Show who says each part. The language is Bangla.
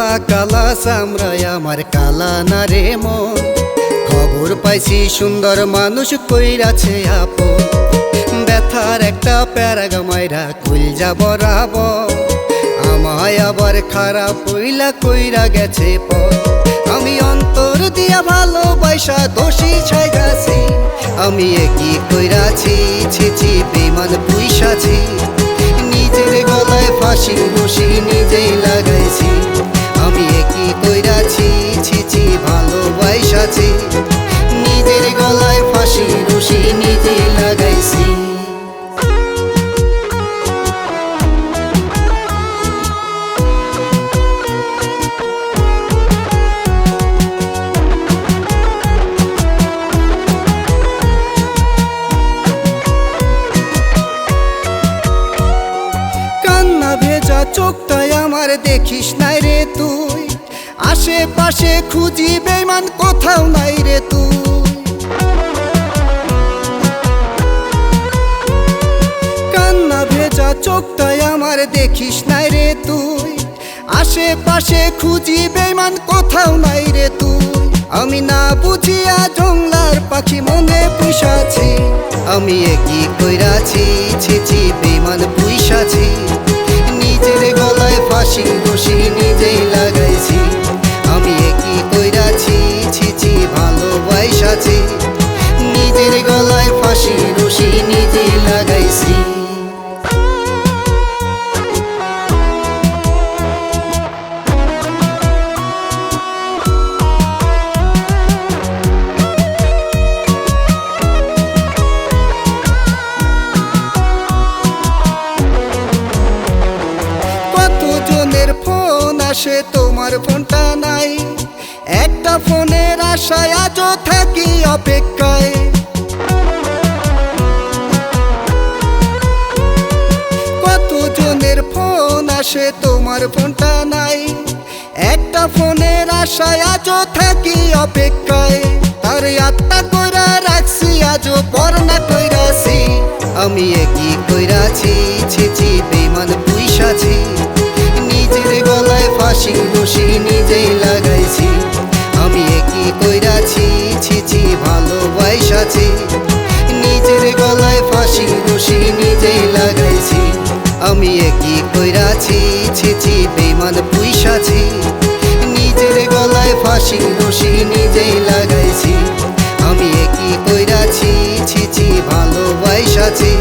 Speaker 1: কালা কালা চামড়ায় আমার কালা না রে মন। খবর পাইছি সুন্দর মানুষ কইরাছে আপন। ব্যথার একটা প্যারাগা মাইরা কইলজা বরাবর আমায় আবার খারাপ হইলা কইরা গেছে পর। আমি অন্তর দিয়া ভালোবাসা দোষী ছাইগাছি। আমি একই কইরাছি ছিছি বেমান পুইসাছি। নিজের গলায় ফাঁসি রশি নিজেই লাগাইছি। আমি একই কইরাছি ছিছি ভালোবাসাছি। নিজের গলায় ফাঁসি রশি নিজেই লাগাইছি। ভেজা চোখটায় আমার দেখিস নাই রে তুই। আশেপাশে খুঁজি বেমান কোথাও নাই রে তুই। কান্না ভেজা চোখটায় আমার দেখিস নাই রে তুই। আশেপাশে খুঁজি বেমান কোথাও নাই রে তুই। আমি না বুঝিয়া জংলার পাখি মনে পুষাছি। আমি একই কইরাছি ছিছি বেমান পুষাছি। নিজের গলায় ফাঁসি রশি নিজেই লাগাইছি। আমি একই কইরাছি ছিছি ভালোবাসাছি। নিজের গলায় ফাঁসি রশি নিজেই লাগাইছি। ফোন আসে তোমার ফোনটা নাই। একটা ফোনের আশায় আজও থাকি অপেক্ষায়। কতজনের ফোন আসে তোমার ফোনটা নাই। একটা ফোনের আশায় আজও থাকি অপেক্ষায়। তার আত্মা কইরা রাখছি আজও পর্ণা কইরাছি। আমি একই কইরাছি ছিছি বেমান পুইসাছি। নিজের গলায় ফাঁসি রশি নিজেই লাগাইছি। আমি একই কইরাছি ছিছি ভালোবাসাছি। নিজের গলায় ফাঁসি রশি নিজেই লাগাইছি। আমি একই কইরাছি ছিছি বেমান পুইসাছি। নিজের গলায় ফাঁসি রশি নিজেই লাগাইছি। আমি একই কইরাছি ছিছি ভালোবাসাছি।